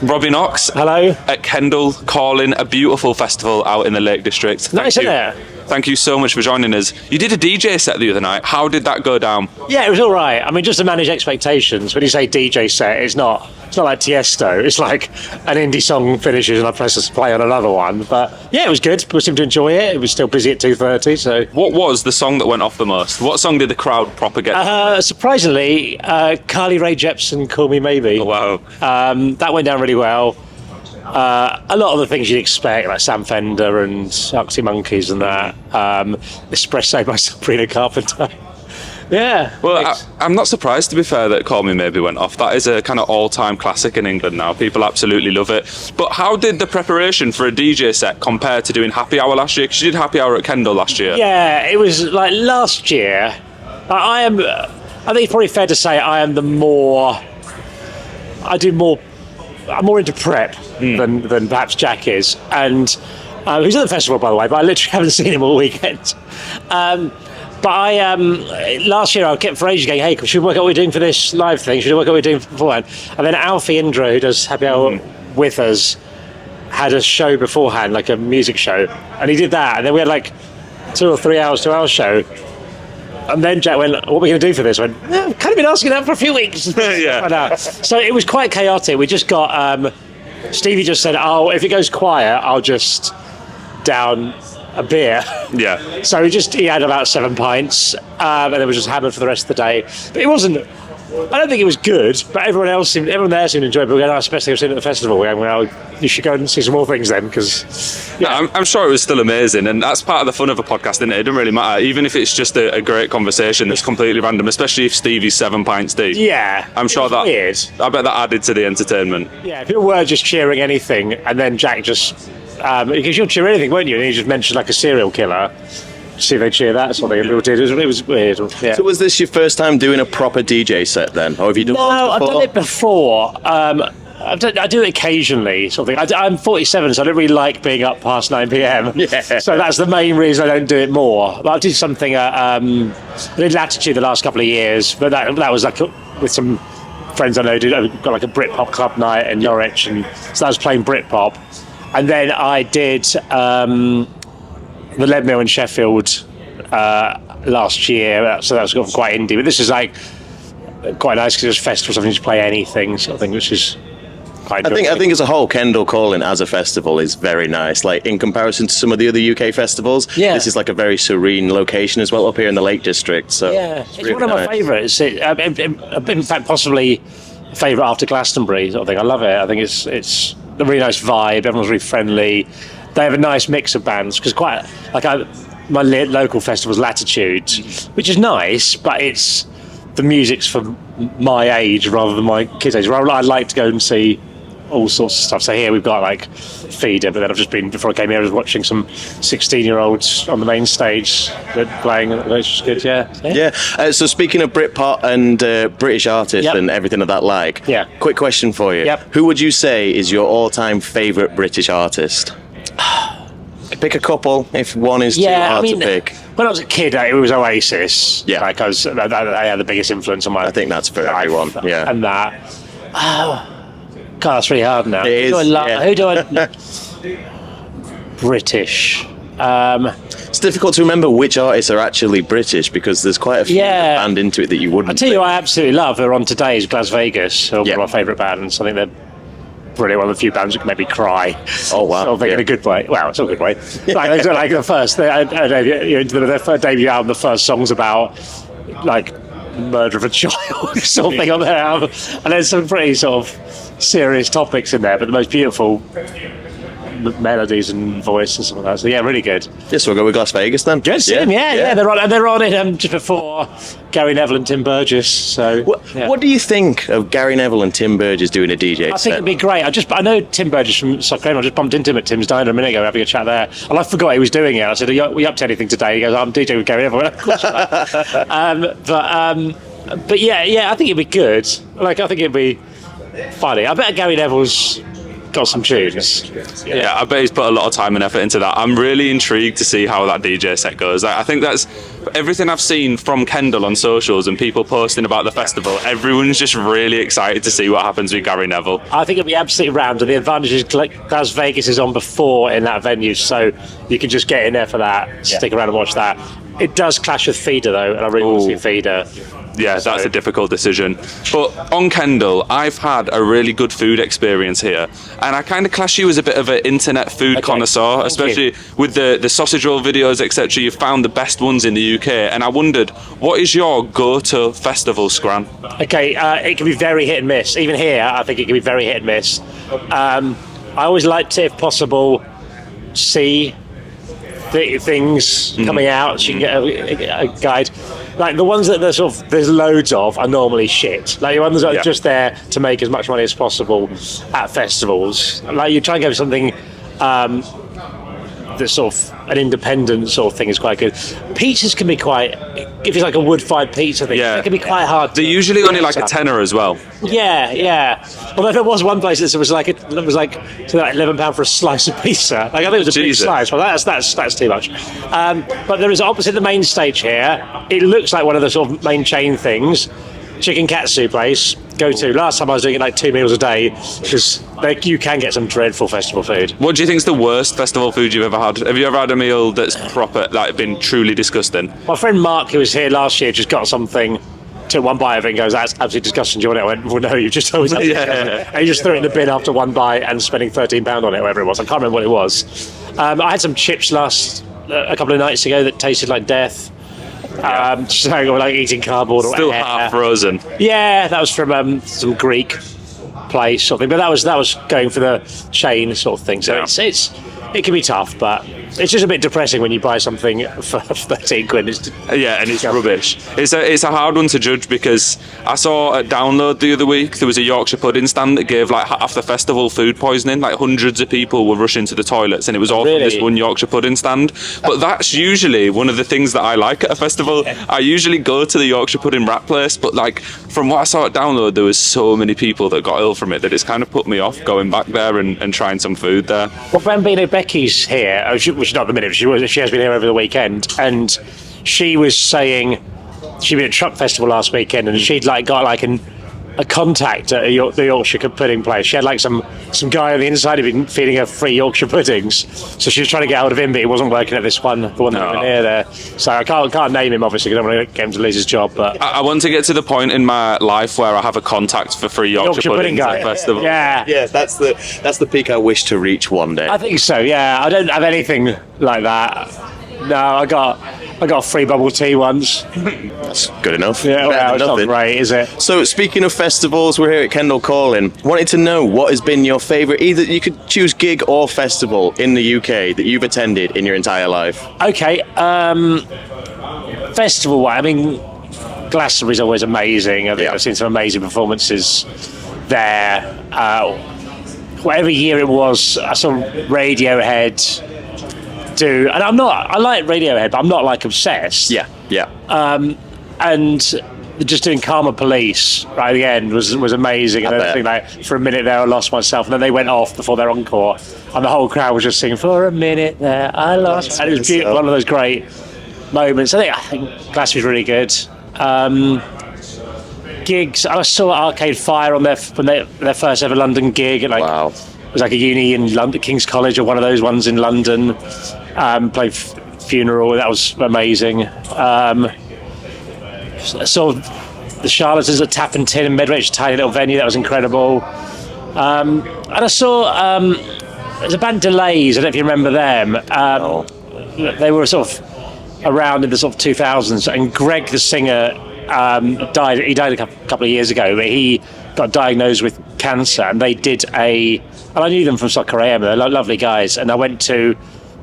Robbie KNOXS. Hello. At Kendall Calling, a beautiful festival out in the Lake District. Nice, isn't it? Thank you so much for joining us. You did a DJ set the other night. How did that go down? Yeah, it was all right. I mean, just to manage expectations, when you say DJ set, it's not like Tiesto. It's like an indie song finishes and I press play on another one. But yeah, it was good. People seemed to enjoy it. It was still busy at 2:30. So, what was the song that went off the most? What song did the crowd proper get? Surprisingly, Carly Rae Jepsen, "Call Me Maybe." Oh, wow. That went down really well. A lot of the things you'd expect, like Sam Fender and Arctic Monkeys and that. Espresso by Sabrina Carpenter. Yeah. Well, I'm not surprised, to be fair, that Call Me Maybe went off. That is a kind of all-time classic in England now. People absolutely love it. But how did the preparation for a DJ set compare to doing Happy Hour last year? Because you did Happy Hour at Kendall last year. Yeah, it was like last year. I think it's probably fair to say I'm more into prep than perhaps Jack is. And he's at the festival, by the way, but I literally haven't seen him all weekend. But I last year I kept for ages going, hey, should we work out what we're doing for this live thing? Should we work out what we're doing beforehand? And then Alfie Indra, who does Happy Hour with us, had a show beforehand, like a music show. And he did that. And then we had like 2 or 3 hours, 2 hour show. And then Jack went, what are we going to do for this? I went, I've kind of been asking that for a few weeks. Yeah. So it was quite chaotic. We just got, Stevie just said, if it goes quiet, I'll just down a beer. Yeah. So he had about 7 pints, and then was just hammered for the rest of the day. But it wasn't, I don't think it was good, but everyone there seemed to enjoy it. But we had our best thing I've seen at the festival. We went, you should go and see some more things then, because... Yeah. No, I'm sure it was still amazing, and that's part of the fun of a podcast, isn't it? It doesn't really matter, even if it's just a great conversation that's completely random, especially if Stevie's 7 pints deep. Yeah. I'm sure that... weird. I bet that added to the entertainment. Yeah, people were just cheering anything, and then Jack just... because you'll cheer anything, won't you? And he just mentioned like a serial killer. See if they cheer that sort of thing. People did. It was weird. Yeah. So was this your first time doing a proper DJ set then? Or have you done No, one before? I've done it before. I do it occasionally, sort of thing. I'm 47, so I don't really like being up past 9 p.m. Yeah. So that's the main reason I don't do it more. But I did something I did Latitude the last couple of years, but that was like with some friends I know. Got like a Britpop club night in Norwich, and so I was playing Britpop. And then I did the Lead Mill in Sheffield last year, so that was quite indie. But this is like quite nice because it's a festival, something to play anything sort of thing, which is quite. I think as a whole, Kendall Calling as a festival is very nice. Like in comparison to some of the other UK festivals, this is like a very serene location as well up here in the Lake District. So yeah, it's really one of my favourites. In fact, possibly a favourite after Glastonbury sort of thing. I love it. I think it's a really nice vibe. Everyone's really friendly. They have a nice mix of bands because my local festival's Latitude, which is nice, but the music's for my age rather than my kids' age. I'd like to go and see all sorts of stuff. So here we've got like Feeder, but then I've just been, before I came here, I was watching some 16-year-olds on the main stage playing, which is good. Yeah. So speaking of Britpop and British artists and everything of that quick question for you. Who would you say is your all-time favourite British artist? Pick a couple if one is too hard to pick. When I was a kid, it was Oasis. Yeah. Like I had the biggest influence on my life. I think that's for everyone. Yeah. And that. God, that's really hard now. It is. Who do I... British. It's difficult to remember which artists are actually British because there's quite a few that band into it that you wouldn't. I tell you, I absolutely love. They're on today's Las Vegas. One of my favourite bands. I think they're brilliant. One of the few bands that can make me cry. Oh wow! Sort of in a good way. Well, it's not a good way. like the first, their first debut album. The first song's about like murder of a child, sort of thing on their album, and there's some pretty sort of serious topics in there, but the most beautiful melodies and voice and stuff like that. So yeah, really good. Yes, we'll go with Las Vegas then. Yes, yeah. They're on it just before Gary Neville and Tim Burgess. So what do you think of Gary Neville and Tim Burgess doing a DJ I think it'd be great. I know Tim Burgess from Scran. I just bumped into him at Tim's Diner a minute ago having a chat there, and I forgot he was doing it. I said, "Are you up to anything today?" He goes, "I'm DJing with Gary Neville." Of course. But yeah, I think it'd be good. Like I think it'd be funny. I bet Gary Neville's got some tunes. Yeah, I bet he's put a lot of time and effort into that. I'm really intrigued to see how that DJ set goes. I think that's everything I've seen from Kendall on socials and people posting about the festival. Everyone's just really excited to see what happens with Gary Neville. I think it'll be absolutely rammed, and the advantage is Las Vegas is on before in that venue, so you can just get in there for that, stick around and watch that. It does clash with Feeder though, and I really want to see Feeder. Yeah, that's a difficult decision. But on Kendall, I've had a really good food experience here, and I kind of class you as a bit of an internet food connoisseur, especially with the sausage roll videos, etc. You've found the best ones in the UK, and I wondered, what is your go-to festival, Scran? Okay, it can be very hit and miss. Even here, I think it can be very hit and miss. I always like to, if possible, see things coming out, so you can get a guide. Like the ones that there's loads of are normally shit. Like the ones that are just there to make as much money as possible at festivals. Like you try and go for something that's sort of an independent sort of thing is quite good. Pizzas can be quite, if it's like a wood-fired pizza thing, it can be quite hard. They're usually only like a tenner as well. Yeah. Although there was one place that was like £11 for a slice of pizza. Like I think it was a big slice, but that's too much. But there is opposite the main stage here. It looks like one of the sort of main chain things. Chicken katsu place. Go to. Last time I was doing it like 2 meals a day because you can get some dreadful festival food. What do you think's the worst festival food you've ever had? Have you ever had a meal that's proper, like been truly disgusting? My friend Mark, who was here last year, just got something, took one bite of it and goes, "That's absolutely disgusting. Do you want it?" I went, "Well, no, you just told me." And he just threw it in the bin after one bite and spending £13 on it, whatever it was. I can't remember what it was. I had some chips a couple of nights ago that tasted like death. So like eating cardboard. Still half frozen. Yeah, that was from some Greek place sort of thing, but that was going for the chain sort of thing. So it can be tough, but it's just a bit depressing when you buy something for 13 quid. And it's rubbish. It's a hard one to judge because I saw at Download the other week there was a Yorkshire pudding stand that gave like half the festival food poisoning. Like hundreds of people were rushing to the toilets, and it was all from this one Yorkshire pudding stand. But that's usually one of the things that I like at a festival. I usually go to the Yorkshire pudding wrap place, but like from what I saw at Download, there was so many people that got ill from it that it's kind of put me off going back there and trying some food there. Well, Bambino Becky's here, which not at the minute, she has been here over the weekend, and she was saying she'd been at Truck Festival last weekend, and she'd got a contact at the Yorkshire pudding place. She had like some guy on the inside who'd been feeding her free Yorkshire puddings, so she was trying to get hold of him, but he wasn't working at the one that was near there. So I can't name him obviously because I don't want to get him to lose his job. But I want to get to the point in my life where I have a contact for free Yorkshire puddings at festival. Yeah, that's the peak I wish to reach one day. I think so. Yeah, I don't have anything like that. No, I got a free bubble tea once. That's good enough. Yeah, well, it's not great, is it? So, speaking of festivals, we're here at Kendall Calling. Wanted to know what has been your favourite, either you could choose gig or festival in the UK that you've attended in your entire life. Okay, festival. I mean, Glastonbury's always amazing. I think I've seen some amazing performances there. Whatever year it was, I saw Radiohead do, and I like Radiohead, but I'm not like obsessed. And just doing Karma Police right at the end was amazing. And I think like for a minute there I lost myself, and then they went off before their encore, and the whole crowd was just singing "For a Minute There I Lost," and it was beautiful. One of those great moments. I think Glastonbury's really good. Gigs, I saw Arcade Fire on their first ever London gig, and wow. It was like a uni in London, King's College, or one of those ones in London. Played Funeral, that was amazing. I saw the Charlatans at Tap and Tin in Medway, a tiny little venue, that was incredible. And I saw there's a band Delays, I don't know if you remember them. They were sort of around in the sort of 2000s, and Greg, the singer, died. He died a couple of years ago, but he got diagnosed with cancer, and they did and I knew them from Soccer AM. They're lovely guys, and I went to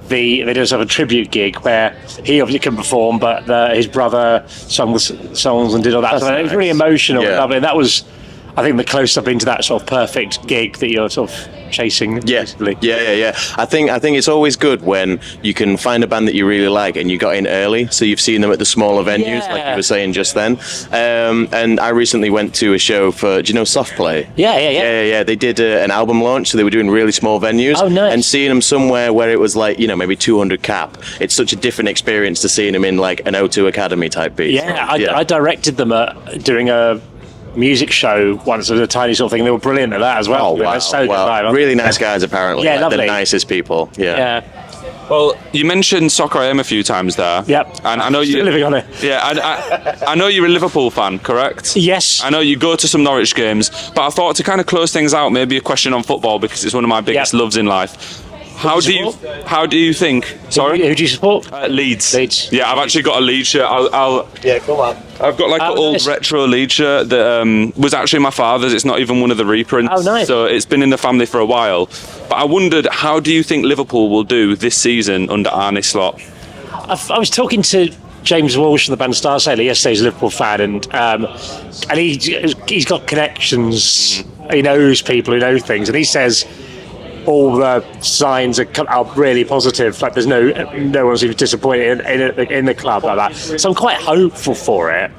they did sort of a tribute gig where he obviously couldn't perform, but his brother sung songs and did all that. So it was really emotional and lovely. And that was, I think the closest I've been to that sort of perfect gig that you're sort of chasing. Yeah. I think it's always good when you can find a band that you really like and you got in early, so you've seen them at the smaller venues, like you were saying just then. And I recently went to a show for, do you know Soft Play? Yeah. They did an album launch, so they were doing really small venues. Oh, nice. And seeing them somewhere where it was like, you know, maybe 200 cap, it's such a different experience to seeing them in like an O2 Academy type beat. I directed them doing a music show once. It was a tiny sort of thing. They were brilliant at that as well. Oh, wow. They're so good. Really nice guys, apparently. Yeah, like lovely. The nicest people. Yeah. Well, you mentioned Soccer AM a few times there. Yep. And I know Still you living on it. Yeah, I know you're a Liverpool fan, correct? Yes. I know you go to some Norwich games, but I thought to kind of close things out, maybe a question on football because it's one of my biggest loves in life. How do you think? Sorry, who do you support? Leeds. Leeds. Yeah, I've actually got a Leeds shirt. Come on. I've got like an old retro Leeds shirt that was actually my father's. It's not even one of the reprints. Oh, nice. So it's been in the family for a while. But I wondered, how do you think Liverpool will do this season under Arne Slot? I was talking to James Walsh from the band Star Sailor yesterday. He's a Liverpool fan, and he's got connections. He knows people who know things, and he says all the signs are really positive. Like there's no one seems disappointed in the club like that. So I'm quite hopeful for it.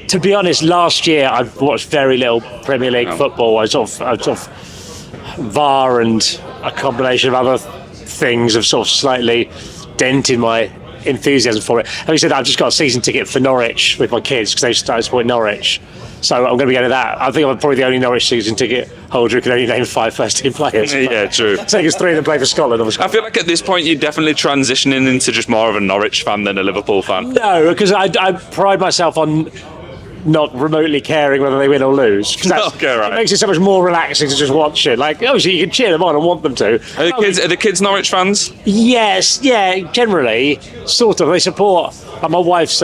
To be honest, last year I've watched very little Premier League football. I sort of VAR and a combination of other things have sort of slightly dented my enthusiasm for it. Having said that, I've just got a season ticket for Norwich with my kids because they started supporting Norwich. So I'm going to be going to that. I think I'm probably the only Norwich season ticket holder who can only name 5 first-team players. Yeah, true. So because 3 of them play for Scotland. Obviously. I feel like at this point you're definitely transitioning into just more of a Norwich fan than a Liverpool fan. No, because I pride myself on not remotely caring whether they win or lose. Okay, right. It makes it so much more relaxing to just watch it. Like, obviously you can cheer them on and want them to. Are the kids Norwich fans? Yes, yeah, generally, sort of. They support. My wife's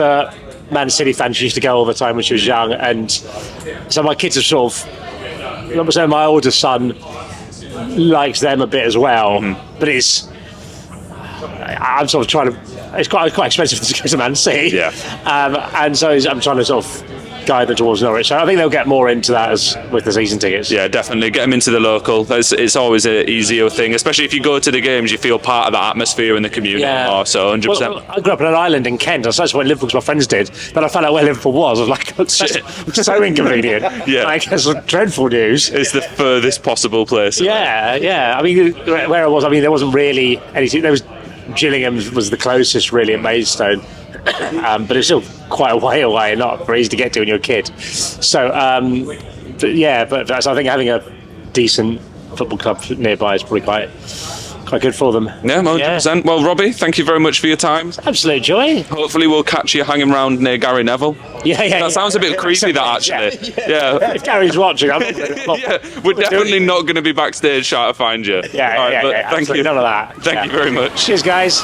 Man City fan. She used to go all the time when she was young, and so my kids are sort of. So my older son likes them a bit as well, but I'm sort of trying to. It's quite expensive to go to Man City, and so I'm trying to sort of guide them towards Norwich. So I think they'll get more into that with the season tickets. Yeah, definitely get them into the local. It's always an easier thing, especially if you go to the games. You feel part of the atmosphere in the community. Yeah. So 100%. Well, I grew up on an island in Kent. That's what Liverpool, my friends did. Then I found out where Liverpool was. I was like, that's so inconvenient. Like, that's dreadful news. It's the furthest possible place. Yeah. I mean, where I was, there wasn't really anything. There was Gillingham was the closest really at Maidstone. But it's still quite a way away and not very easy to get to when you're a kid. So, so I think having a decent football club nearby is probably quite good for them. Yeah, 100%. Well, Robbie, thank you very much for your time. Absolute joy. Hopefully we'll catch you hanging around near Gary Neville. That sounds a bit creepy, that, actually. Yeah. If Gary's watching, I'm we're definitely not going to be backstage trying to find you. Thank you. None of that. Thank you very much. Cheers, guys.